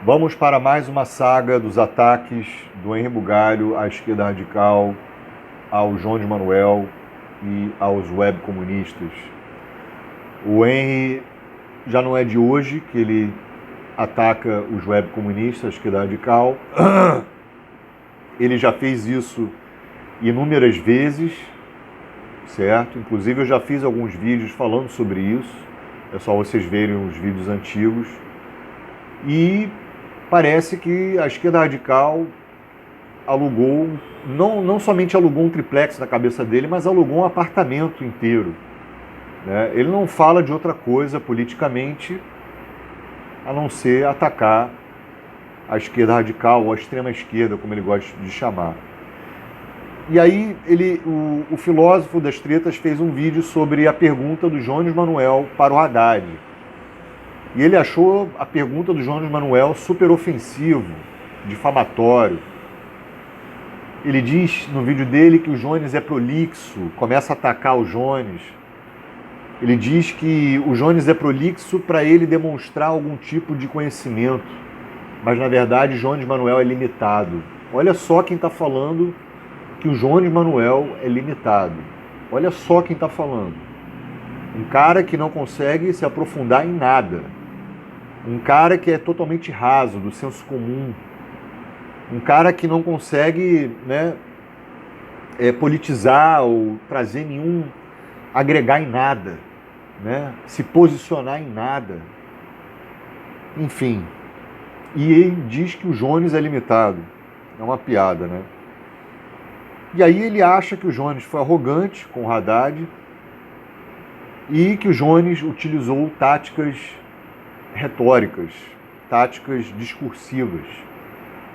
Vamos para mais uma saga dos ataques do Henri Bugalho à esquerda radical, ao Jones Manuel e aos webcomunistas. O Henri já não é de hoje que ele ataca os webcomunistas, a esquerda radical. Ele já fez isso inúmeras vezes, certo? Inclusive eu já fiz alguns vídeos falando sobre isso. É só vocês verem os vídeos antigos. E parece que a esquerda radical alugou, não somente alugou um triplex na cabeça dele, mas alugou um apartamento inteiro. Né? Ele não fala de outra coisa politicamente a não ser atacar a esquerda radical, ou a extrema esquerda, como ele gosta de chamar. E aí o filósofo das tretas fez um vídeo sobre a pergunta do Jones Manuel para o Haddad. E ele achou a pergunta do Jones Manuel super ofensivo, difamatório. Ele diz no vídeo dele que o Jones é prolixo, começa a atacar o Jones. Ele diz que o Jones é prolixo para ele demonstrar algum tipo de conhecimento, mas na verdade o Jones Manuel é limitado. Olha só quem está falando que o Jones Manuel é limitado. Olha só quem está falando. Um cara que não consegue se aprofundar em nada. Um cara que é totalmente raso, do senso comum. Um cara que não consegue, né, politizar ou trazer nenhum, agregar em nada, né, se posicionar em nada. Enfim. E ele diz que o Jones é limitado. É uma piada, né? E aí ele acha que o Jones foi arrogante com o Haddad e que o Jones utilizou táticas retóricas, táticas discursivas.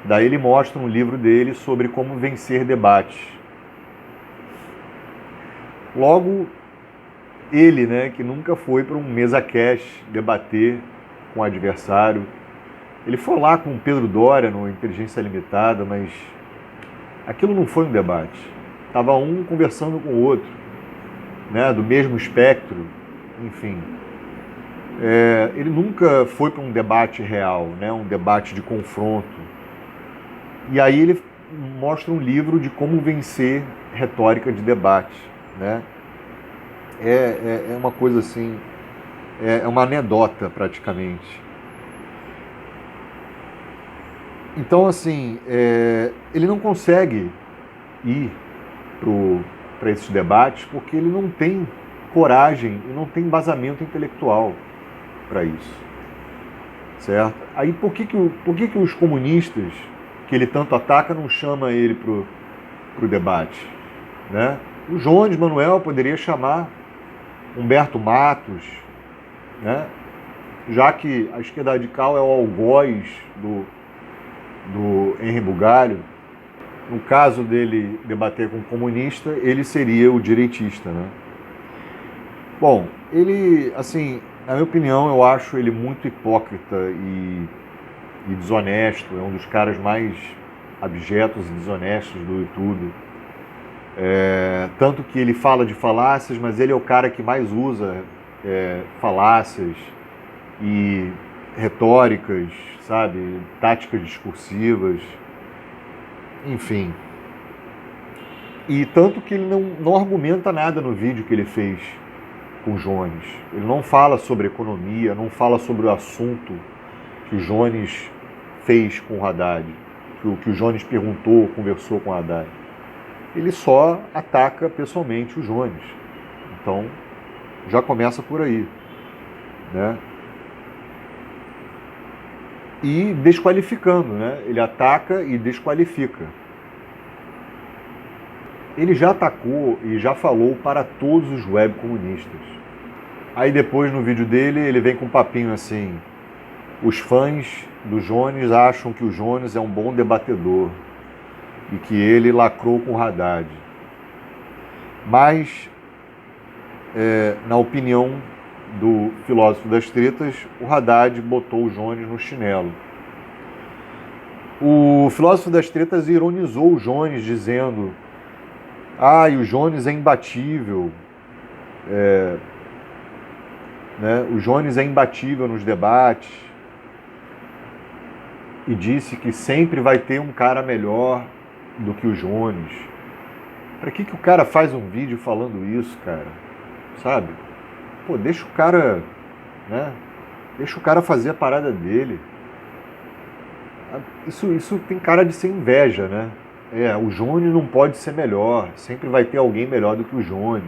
Daí ele mostra um livro dele sobre como vencer debates. Logo, ele, né, que nunca foi para um mesa cash debater com o adversário, ele foi lá com o Pedro Doria no Inteligência Limitada, mas aquilo não foi um debate. Estava um conversando com o outro, né, do mesmo espectro, enfim. Ele nunca foi para um debate real, né, um debate de confronto. E aí ele mostra um livro de como vencer retórica de debate, né? É uma coisa assim, é uma anedota praticamente. Então, assim, ele não consegue ir para esses debates porque ele não tem coragem e não tem embasamento intelectual para isso, certo? Aí por que os comunistas que ele tanto ataca não chama ele pro debate, né? O Jones Manuel poderia chamar Humberto Matos, né? Já que a esquerda radical é o algoz do Henri Bugalho. No caso dele debater com um comunista, ele seria o direitista, né? Bom, ele, assim, na minha opinião, eu acho ele muito hipócrita e desonesto. É um dos caras mais abjetos e desonestos do YouTube. Tanto que ele fala de falácias, mas ele é o cara que mais usa falácias e retóricas, sabe? Táticas discursivas, enfim. E tanto que ele não argumenta nada no vídeo que ele fez com o Jones. Ele não fala sobre economia, não fala sobre o assunto que o Jones fez com o Haddad, que o Jones perguntou, conversou com o Haddad. Ele só ataca pessoalmente o Jones. Então, já começa por aí, né? E desqualificando, né? Ele ataca e desqualifica. Ele já atacou e já falou para todos os webcomunistas. Aí depois, no vídeo dele, ele vem com um papinho assim: os fãs do Jones acham que o Jones é um bom debatedor e que ele lacrou com o Haddad. Mas, na opinião do filósofo das tretas, o Haddad botou o Jones no chinelo. O filósofo das tretas ironizou o Jones, dizendo: e o Jones é imbatível, né? O Jones é imbatível nos debates. e disse que sempre vai ter um cara melhor do que o Jones. Pra que o cara faz um vídeo falando isso, cara? Sabe? Pô, deixa o cara, né? Deixa o cara fazer a parada dele. Isso tem cara de ser inveja, né? O Jones não pode ser melhor. Sempre vai ter alguém melhor do que o Jones.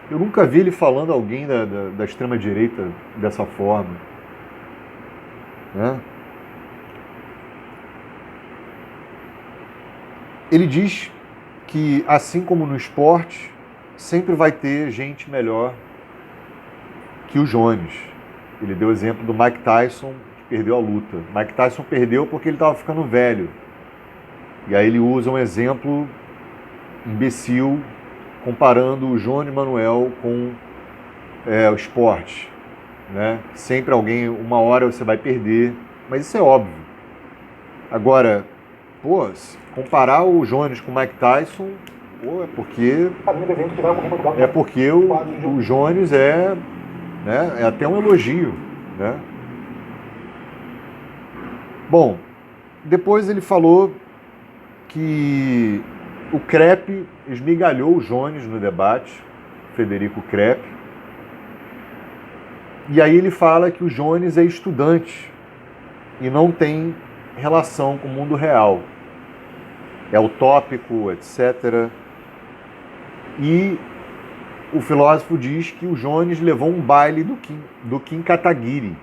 Eu nunca vi ele falando alguém da extrema-direita dessa forma. Né? Ele diz que, assim como no esporte, sempre vai ter gente melhor que o Jones. Ele deu o exemplo do Mike Tyson, que perdeu a luta. Mike Tyson perdeu porque ele estava ficando velho. E aí ele usa um exemplo imbecil, comparando o Jones Manuel com o esporte. Né? Sempre alguém, uma hora você vai perder, mas isso é óbvio. Agora, pô, comparar o Jones com o Mike Tyson, pô, é porque o Jones né, é até um elogio, né? Bom, depois ele falou que o Krepp esmigalhou o Jones no debate, Frederico Krepp, e aí ele fala que o Jones é estudante e não tem relação com o mundo real. É utópico, etc. E o filósofo diz que o Jones levou um baile do Kim Kataguiri.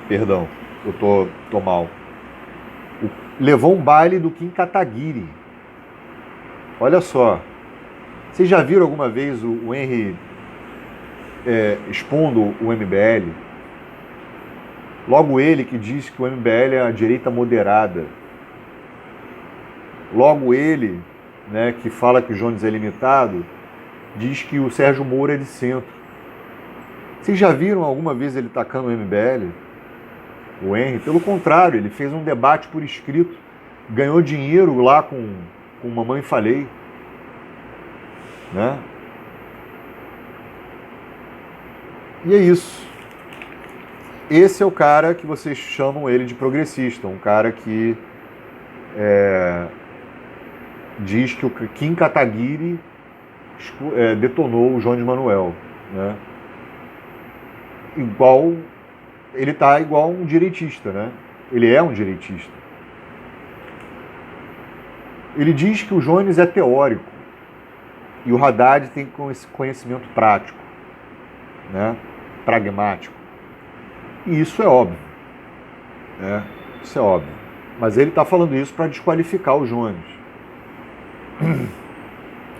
Perdão, eu tô mal. Levou um baile do Kim Kataguiri. Olha só. Vocês já viram alguma vez o Henry expondo o MBL? Logo ele que diz que o MBL é a direita moderada. Logo ele, né, que fala que o Jones é limitado, diz que o Sérgio Moro é de centro. Vocês já viram alguma vez ele tacando o MBL? O Henry? Pelo contrário, ele fez um debate por escrito, ganhou dinheiro lá com Mamãe Falei. Né? E é isso. Esse é o cara que vocês chamam ele de progressista, um cara que diz que o Kim Kataguiri detonou o Jones Manuel. Né? Ele tá igual um direitista, né? Ele é um direitista. Ele diz que o Jones é teórico e o Haddad tem conhecimento prático, né? Pragmático. E isso é óbvio. Né? Isso é óbvio. Mas ele está falando isso para desqualificar o Jones.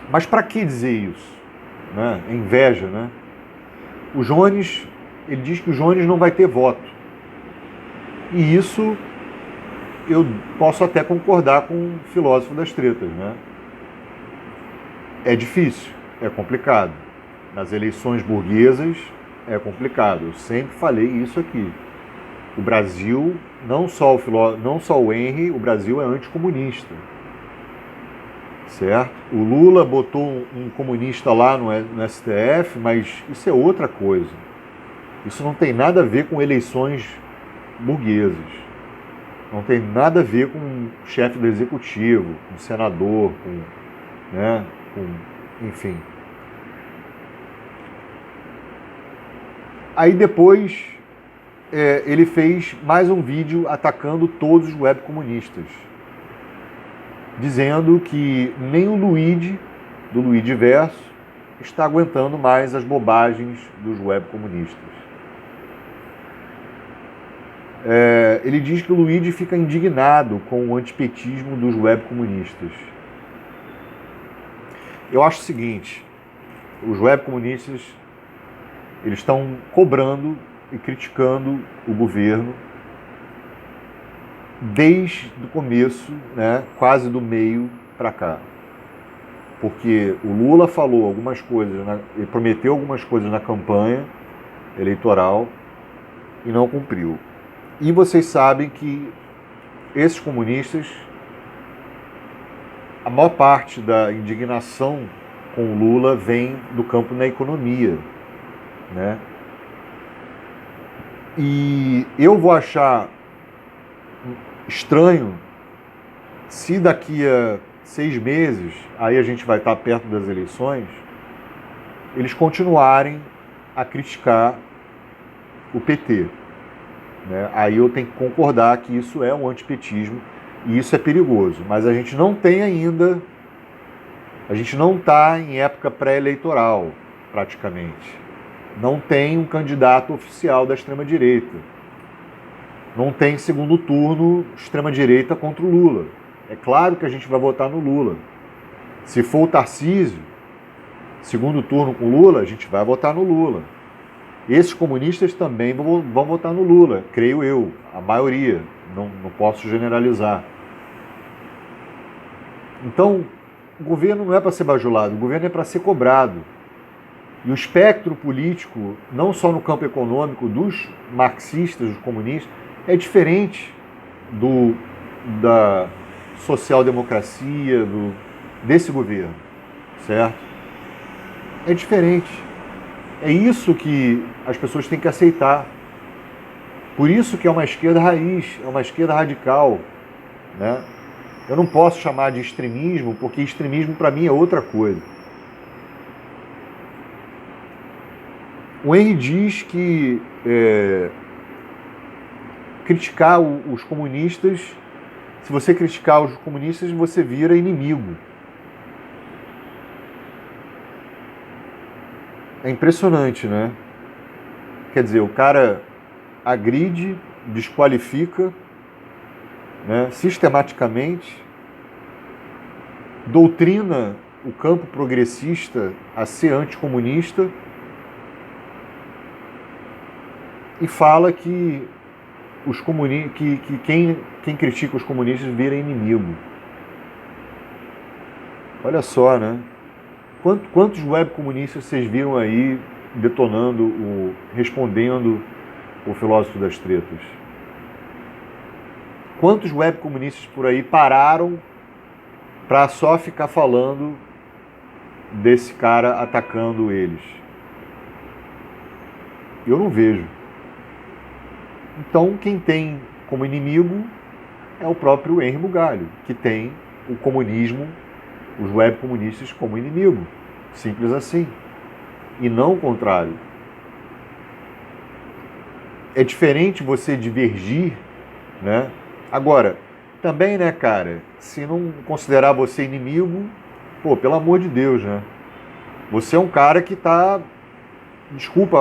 Mas para que dizer isso? Né? É inveja, né? O Jones, ele diz que o Jones não vai ter voto. E isso eu posso até concordar com o filósofo das tretas, né? É difícil, é complicado. Nas eleições burguesas é complicado. Eu sempre falei isso aqui. O Brasil, não só o Henry, o Brasil é anticomunista. Certo? O Lula botou um comunista lá no STF, mas isso é outra coisa. Isso não tem nada a ver com eleições burguesas. Não tem nada a ver com o chefe do executivo, com o senador, enfim. Aí depois ele fez mais um vídeo atacando todos os webcomunistas, dizendo que nem o Luigi, do Luigi Verso, está aguentando mais as bobagens dos webcomunistas. Ele diz que o Luigi fica indignado com o antipetismo dos webcomunistas. Eu acho o seguinte, os webcomunistas eles estão cobrando e criticando o governo desde o começo, né, quase do meio para cá. Porque o Lula falou algumas coisas, ele prometeu algumas coisas na campanha eleitoral e não cumpriu. E vocês sabem que esses comunistas, a maior parte da indignação com o Lula vem do campo da economia, né? E eu vou achar estranho se daqui a 6 meses, aí a gente vai estar perto das eleições, eles continuarem a criticar o PT. Né? Aí eu tenho que concordar que isso é um antipetismo e isso é perigoso. Mas a gente não tem ainda, a gente não está em época pré-eleitoral, praticamente. Não tem um candidato oficial da extrema-direita. Não tem segundo turno extrema-direita contra o Lula. É claro que a gente vai votar no Lula. Se for o Tarcísio, segundo turno com Lula, a gente vai votar no Lula. Esses comunistas também vão votar no Lula, creio eu, a maioria, não posso generalizar. Então, o governo não é para ser bajulado, o governo é para ser cobrado. E o espectro político, não só no campo econômico dos marxistas, dos comunistas, é diferente da social-democracia, desse governo, certo? É diferente. É isso que as pessoas têm que aceitar. Por isso que é uma esquerda raiz, é uma esquerda radical, né? Eu não posso chamar de extremismo, porque extremismo para mim é outra coisa. O Henry diz que criticar os comunistas, se você criticar os comunistas, você vira inimigo. É impressionante, né? Quer dizer, o cara agride, desqualifica, né, sistematicamente, doutrina o campo progressista a ser anticomunista e fala que quem critica os comunistas vira inimigo. Olha só, né? Quantos web comunistas vocês viram aí detonando, respondendo o filósofo das tretas? Quantos web comunistas por aí pararam para só ficar falando desse cara atacando eles? Eu não vejo. Então, quem tem como inimigo é o próprio Henry Bugalho, que tem o comunismo, os web comunistas como inimigo. Simples assim. E não o contrário. É diferente você divergir, né? Agora, também, né, cara, se não considerar você inimigo, pô, pelo amor de Deus, né? Você é um cara que tá, desculpa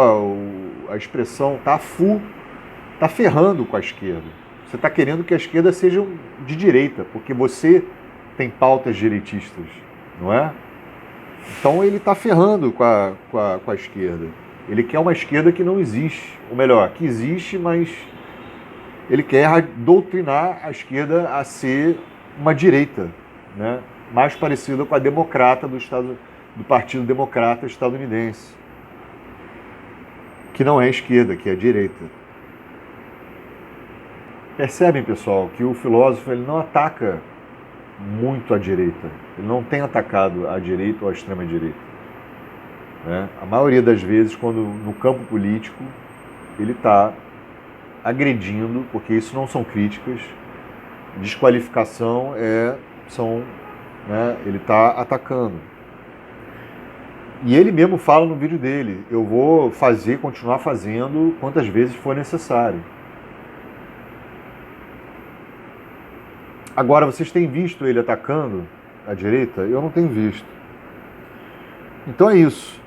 a expressão, tá ferrando com a esquerda. Você tá querendo que a esquerda seja de direita, porque você tem pautas direitistas, não é? Então ele tá ferrando com a esquerda. Ele quer uma esquerda que não existe. Ou melhor, que existe, mas ele quer doutrinar a esquerda a ser uma direita, né? Mais parecida com a democrata do Partido Democrata estadunidense, que não é esquerda, que é direita. Percebem, pessoal, que o filósofo ele não ataca muito a direita. Ele não tem atacado a direita ou a extrema-direita. Né? A maioria das vezes, quando no campo político, ele está agredindo, porque isso não são críticas, desqualificação ele está atacando. E ele mesmo fala no vídeo dele, eu vou continuar fazendo quantas vezes for necessário. Agora, vocês têm visto ele atacando a direita? Eu não tenho visto. Então é isso.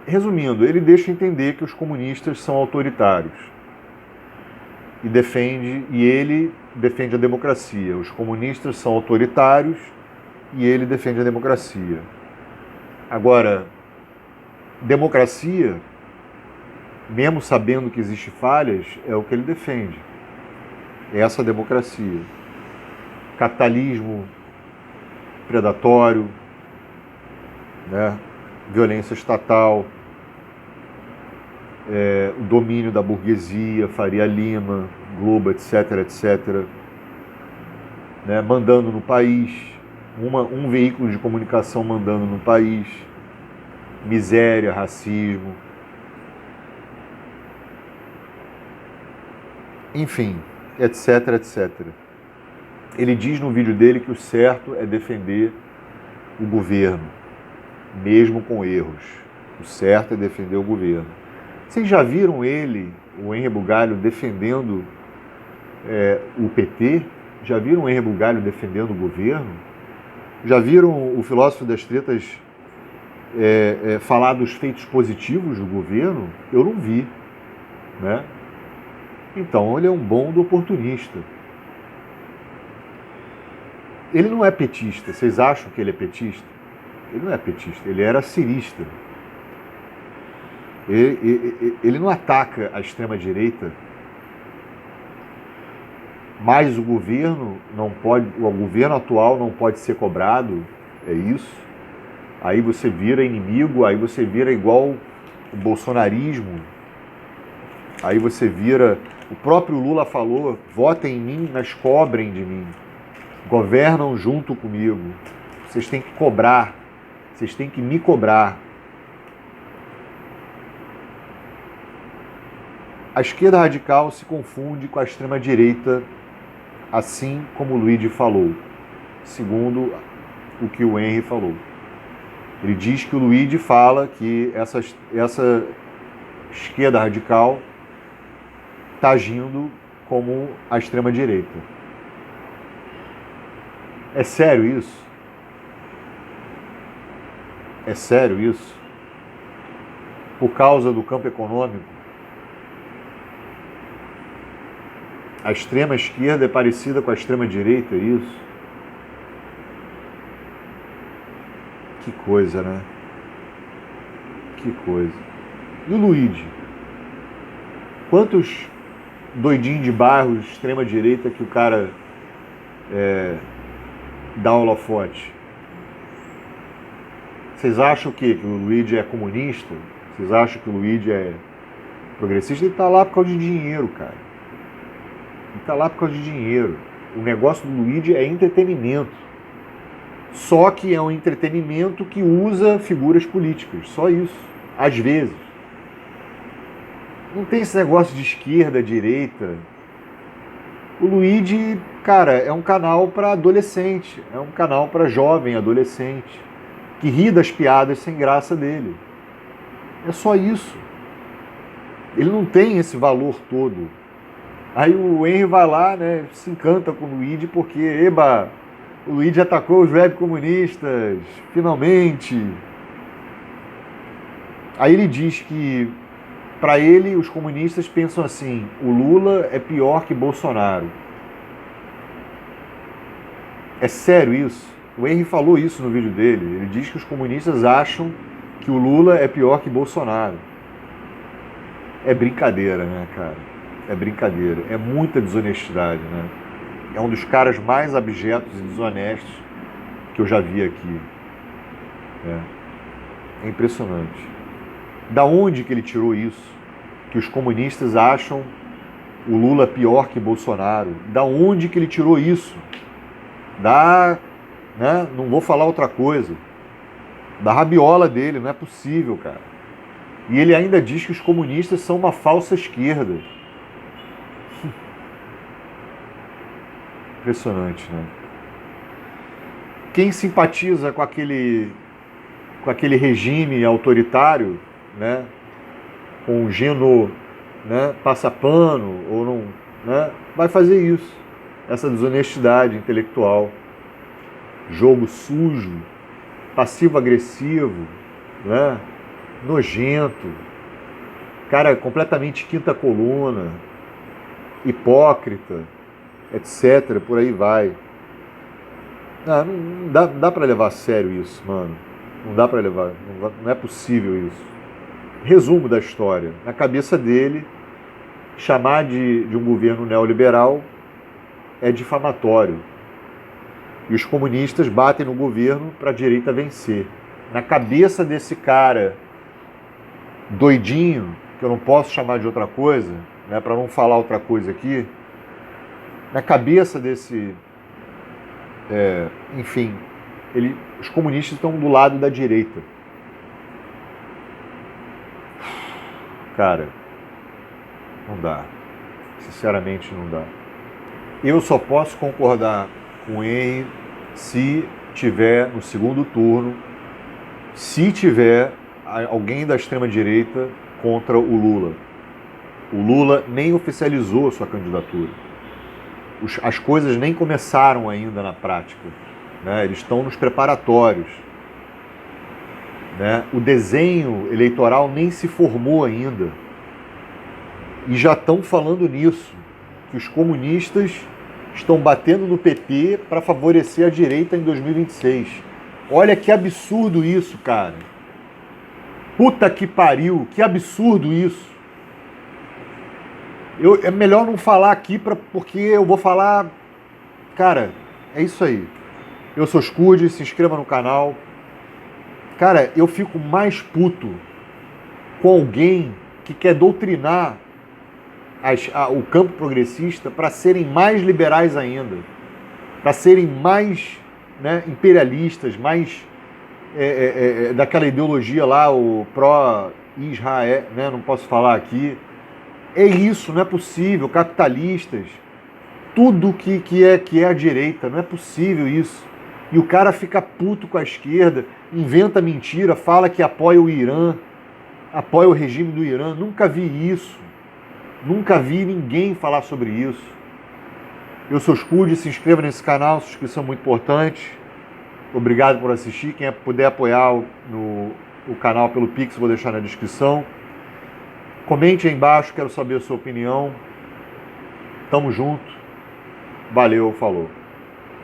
Resumindo, ele deixa entender que os comunistas são autoritários. E ele defende a democracia. Os comunistas são autoritários e ele defende a democracia. Agora, democracia, mesmo sabendo que existem falhas, é o que ele defende. É essa democracia. Capitalismo predatório, né? Violência estatal, o domínio da burguesia, Faria Lima, Globo, etc., etc., né? Mandando no país, um veículo de comunicação mandando no país, miséria, racismo. enfim, etc, etc. Ele diz no vídeo dele que o certo é defender o governo, mesmo com erros. O certo é defender o governo. Vocês já viram ele, o Henri Bugalho, defendendo o PT? Já viram o Henri Bugalho defendendo o governo? Já viram o filósofo das tretas falar dos feitos positivos do governo? Eu não vi, né? Então ele é um bom do oportunista. Ele não é petista. Vocês acham que ele é petista? Ele não é petista, ele era cirista. Ele não ataca a extrema-direita, mas o governo não pode, o governo atual não pode ser cobrado, é isso. Aí você vira inimigo, aí você vira igual o bolsonarismo, aí você vira... O próprio Lula falou, votem em mim, mas cobrem de mim. Governam junto comigo. Vocês têm que cobrar, vocês têm que me cobrar. A esquerda radical se confunde com a extrema-direita, assim como o Luigi falou, segundo o que o Henry falou. Ele diz que o Luigi fala que essa esquerda radical está agindo como a extrema-direita. É sério isso? É sério isso? Por causa do campo econômico? A extrema esquerda é parecida com a extrema direita, é isso? Que coisa, né? Que coisa. E o Luigi? Quantos doidinhos de bairro, extrema direita, que o cara dá holofote? Vocês acham que o Luigi é comunista? Vocês acham que o Luigi é progressista? Ele tá lá por causa de dinheiro, cara. Ele tá lá por causa de dinheiro. O negócio do Luigi é entretenimento. Só que é um entretenimento que usa figuras políticas. Só isso. Às vezes. Não tem esse negócio de esquerda, direita. O Luigi, cara, é um canal para adolescente. É um canal para jovem adolescente. Que ri das piadas sem graça dele. É só isso. Ele não tem esse valor todo. Aí o Henry vai lá, né, se encanta com o Luigi porque, eba, o Luigi atacou os web comunistas, finalmente. Aí ele diz que, para ele, os comunistas pensam assim, o Lula é pior que Bolsonaro. É sério isso? O Henry falou isso no vídeo dele. Ele diz que os comunistas acham que o Lula é pior que Bolsonaro. É brincadeira, né, cara? É brincadeira. É muita desonestidade, né? É um dos caras mais abjetos e desonestos que eu já vi aqui. É impressionante. Da onde que ele tirou isso? Que os comunistas acham o Lula pior que Bolsonaro. Da onde que ele tirou isso? Né? Não vou falar outra coisa. Da rabiola dele, não é possível, cara. E ele ainda diz que os comunistas são uma falsa esquerda. Impressionante, né? Quem simpatiza com aquele regime autoritário, né? Com o Geno, né? Passa pano ou não, né? Vai fazer isso. Essa desonestidade intelectual, jogo sujo, passivo-agressivo, né? Nojento, cara completamente quinta coluna, hipócrita, etc. Por aí vai. Não dá para levar a sério isso, mano. Não dá para levar, não é possível isso. Resumo da história. Na cabeça dele, chamar de um governo neoliberal é difamatório. E os comunistas batem no governo para a direita vencer. Na cabeça desse cara doidinho, que eu não posso chamar de outra coisa, né, para não falar outra coisa aqui, na cabeça desse... enfim, os comunistas estão do lado da direita. Cara, não dá. Sinceramente, não dá. Eu só posso concordar com o Henry se tiver no segundo turno, se tiver alguém da extrema-direita contra o Lula. O Lula nem oficializou a sua candidatura. As coisas nem começaram ainda na prática, né? Eles estão nos preparatórios, né? O desenho eleitoral nem se formou ainda. E já estão falando nisso, que os comunistas estão batendo no PT para favorecer a direita em 2026. Olha que absurdo isso, cara. Puta que pariu, que absurdo isso. É melhor não falar aqui, porque eu vou falar... Cara, é isso aí. Eu sou Scud, se inscreva no canal. Cara, eu fico mais puto com alguém que quer doutrinar o campo progressista para serem mais liberais ainda, para serem mais, né, imperialistas, mais daquela ideologia lá, o pró-Israel, né, não posso falar aqui. É isso, não é possível, capitalistas, tudo que é a direita, não é possível isso. E o cara fica puto com a esquerda, inventa mentira, fala que apoia o Irã, apoia o regime do Irã. Nunca vi isso. Nunca vi ninguém falar sobre isso. Eu sou Scud, se inscreva nesse canal, inscrição muito importante. Obrigado por assistir. Quem puder apoiar o canal pelo Pix, vou deixar na descrição. Comente aí embaixo, quero saber a sua opinião. Tamo junto. Valeu, falou.